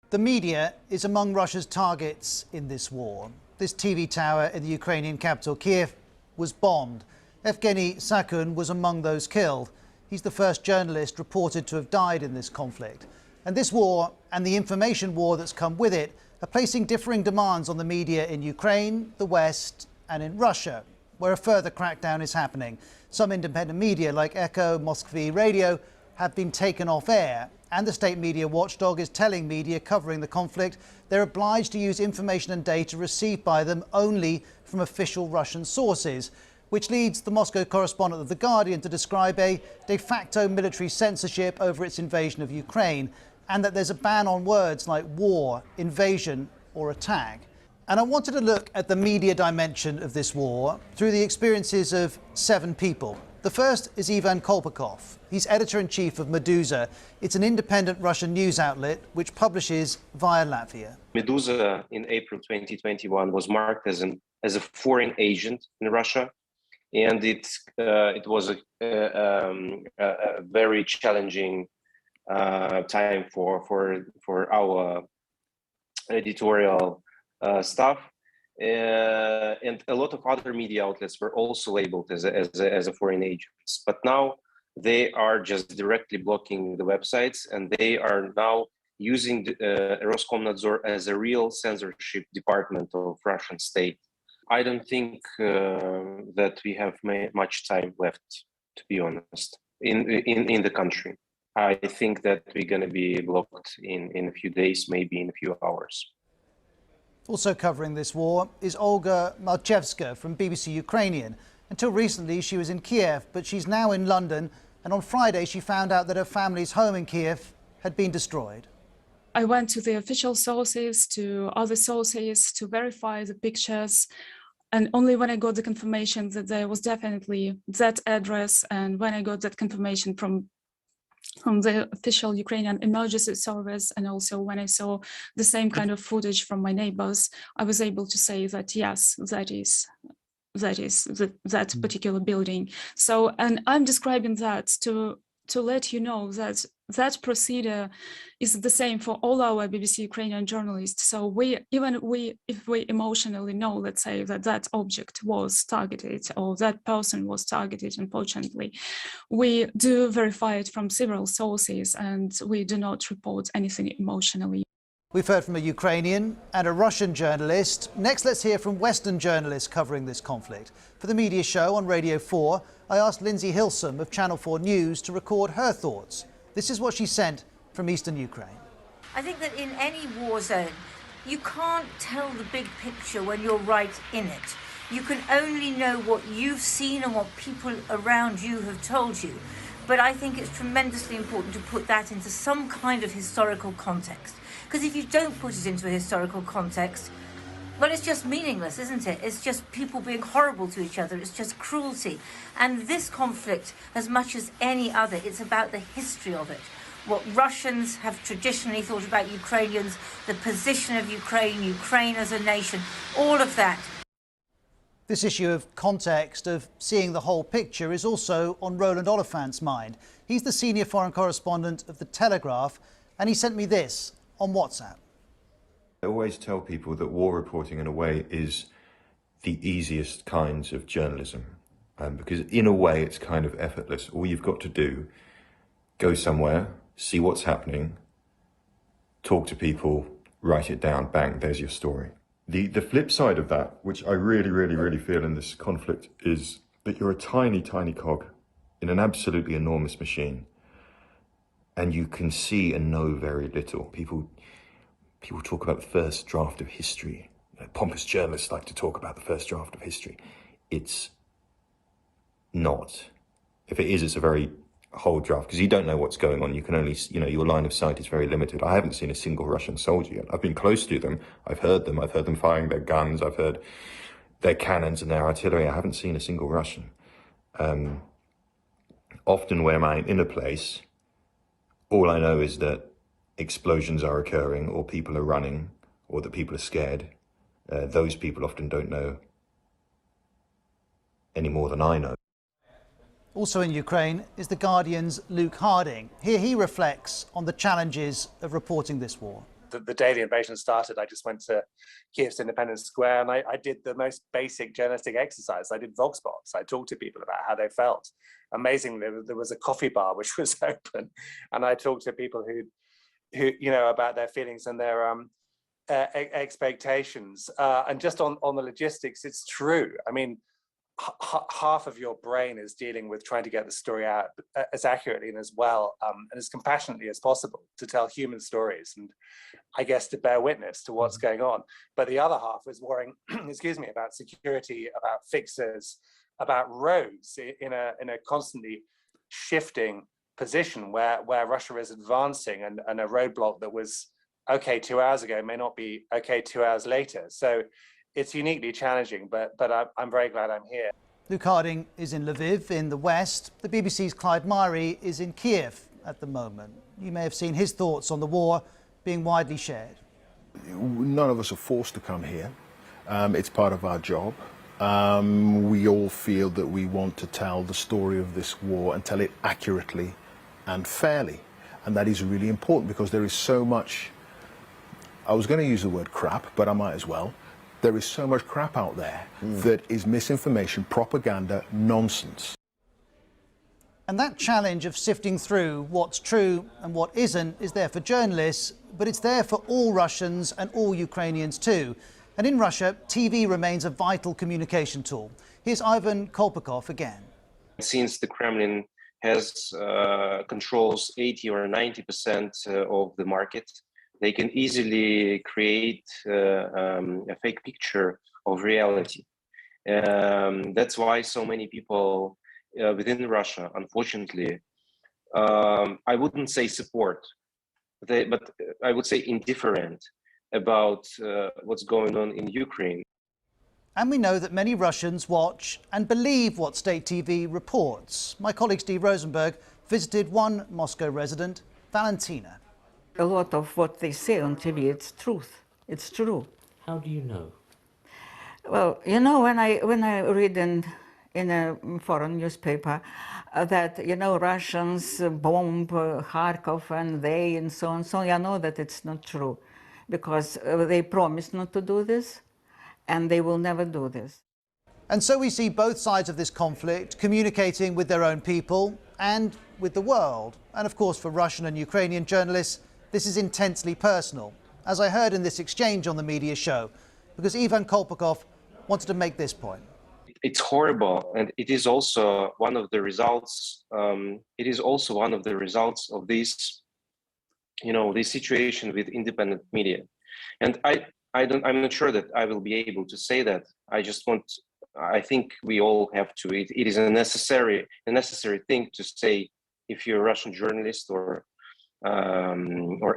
The media is among Russia's targets in this war. This TV tower in the Ukrainian capital, Kiev, was bombed. Evgeny Sakun was among those killed. He's the first journalist reported to have died in this conflict. And this war, and the information war that's come with it, are placing differing demands on the media in Ukraine, the West, and in Russia, where a further crackdown is happening. Some independent media, like Echo, Moskvy Radio, have been taken off air. And the state media watchdog is telling media covering the conflict they're obliged to use information and data received by them only from official Russian sources, which leads the Moscow correspondent of The Guardian to describe a de facto military censorship over its invasion of Ukraine, and that there's a ban on words like war, invasion or attack. And I wanted to look at the media dimension of this war through the experiences of 7 people. The first is Ivan Kolpakov. He's editor-in-chief of Meduza. It's an independent Russian news outlet which publishes via Latvia. Meduza in April 2021 was marked as a foreign agent in Russia, and it was a very challenging time for our editorial staff. And a lot of other media outlets were also labeled as a foreign agents, but now they are just directly blocking the websites, and they are now using Roskomnadzor as a real censorship department of Russian state. I don't think that we have much time left, to be honest, in the country. I think that we're going to be blocked in a few days, maybe in a few hours. Also covering this war is Olga Malchevska from BBC Ukrainian. Until recently, she was in Kiev, but she's now in London. And on Friday, she found out that her family's home in Kiev had been destroyed. I went to the official sources, to other sources, to verify the pictures. And only when I got the confirmation that there was definitely that address, and when I got that confirmation from the official Ukrainian emergency service, and also when I saw the same kind of footage from my neighbors, I was able to say that yes, that is that particular building. So, and I'm describing that to let you know that that procedure is the same for all our BBC Ukrainian journalists. So if we emotionally know, let's say, that object was targeted or that person was targeted, unfortunately, we do verify it from several sources, and we do not report anything emotionally. We've heard from a Ukrainian and a Russian journalist. Next, let's hear from Western journalists covering this conflict. For the media show on Radio 4, I asked Lindsay Hilsum of Channel 4 News to record her thoughts. This is what she sent from eastern Ukraine. I think that in any war zone, you can't tell the big picture when you're right in it. You can only know what you've seen and what people around you have told you. But I think it's tremendously important to put that into some kind of historical context. Because if you don't put it into a historical context, well, it's just meaningless, isn't it? It's just people being horrible to each other. It's just cruelty. And this conflict, as much as any other, it's about the history of it. What Russians have traditionally thought about Ukrainians, the position of Ukraine, Ukraine as a nation, all of that. This issue of context, of seeing the whole picture, is also on Roland Oliphant's mind. He's the senior foreign correspondent of The Telegraph, and he sent me this on WhatsApp. I always tell people that war reporting, in a way, is the easiest kinds of journalism, because in a way it's kind of effortless. All you've got to do, go somewhere, see what's happening, talk to people, write it down, bang, there's your story. The flip side of that, which I really feel in this conflict, is that you're a tiny cog in an absolutely enormous machine, and you can see and know very little. People talk about the first draft of history. Pompous journalists like to talk about the first draft of history. It's not. If it is, it's a very whole draft, because you don't know what's going on. You can only, your line of sight is very limited. I haven't seen a single Russian soldier yet. I've been close to them. I've heard them firing their guns. I've heard their cannons and their artillery. I haven't seen a single Russian. Often when I'm in a place, all I know is that explosions are occurring, or people are running, or that people are scared. Those people often don't know any more than I know. Also in Ukraine is The Guardian's Luke Harding. Here he reflects on the challenges of reporting this war. the day the invasion started, I just went to Kiev's Independence Square and I did the most basic journalistic exercise. I did Voxbox. I talked to people about how they felt. Amazingly, there was a coffee bar which was open, and I talked to people who about their feelings and their expectations. And just on the logistics, it's true. I mean, half of your brain is dealing with trying to get the story out as accurately and as well and as compassionately as possible to tell human stories and I guess to bear witness to what's going on. But the other half is worrying, about security, about fixes, about roads in a constantly shifting position where Russia is advancing and a roadblock that was okay 2 hours ago may not be okay 2 hours later. So it's uniquely challenging, but I'm very glad I'm here. Luke Harding is in Lviv in the west. The BBC's Clyde Myrie is in Kiev at the moment. You may have seen his thoughts on the war being widely shared. None of us are forced to come here. It's part of our job. We all feel that we want to tell the story of this war and tell it accurately and fairly. And that is really important because there is so much, I was going to use the word crap, but I might as well. There is so much crap out there that is misinformation, propaganda, nonsense. And that challenge of sifting through what's true and what isn't is there for journalists, but it's there for all Russians and all Ukrainians too. And in Russia, TV remains a vital communication tool. Here's Ivan Kolpakov again. Since the Kremlin has controls 80 or 90% of the market, they can easily create a fake picture of reality. That's why so many people within Russia, unfortunately, I wouldn't say support, but I would say indifferent about what's going on in Ukraine. And we know that many Russians watch and believe what state TV reports. My colleague Steve Rosenberg visited one Moscow resident, Valentina. A lot of what they say on TV, it's truth. It's true. How do you know? Well, when I read in a foreign newspaper that Russians bomb Kharkov and so on, I know that it's not true, because they promised not to do this, and they will never do this. And so we see both sides of this conflict communicating with their own people and with the world. And of course, for Russian and Ukrainian journalists, this is intensely personal, as I heard in this exchange on the media show, because Ivan Kolpakov wanted to make this point. It's horrible, and it is also one of the results. It is also one of the results of this, this situation with independent media. And I'm not sure that I will be able to say that. I think we all have to. It is a necessary thing to say if you're a Russian journalist or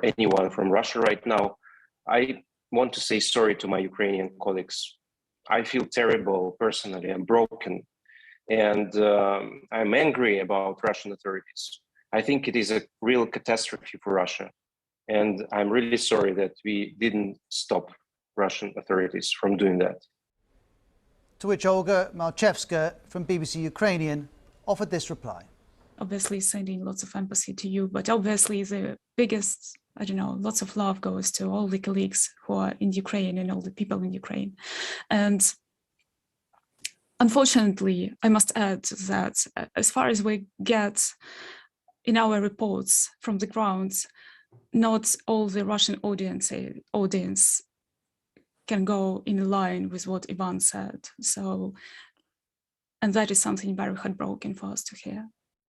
anyone from Russia right now. I want to say sorry to my Ukrainian colleagues. I feel terrible personally. I'm broken, and I'm angry about Russian authorities. I think it is a real catastrophe for Russia, and I'm really sorry that we didn't stop Russian authorities from doing that. To which Olga Malchevska from BBC Ukrainian offered this reply. Obviously sending lots of empathy to you, but obviously the biggest, lots of love goes to all the colleagues who are in Ukraine and all the people in Ukraine. And unfortunately, I must add that as far as we get in our reports from the ground, not all the Russian audience can go in line with what Ivan said. And that is something very heartbroken for us to hear.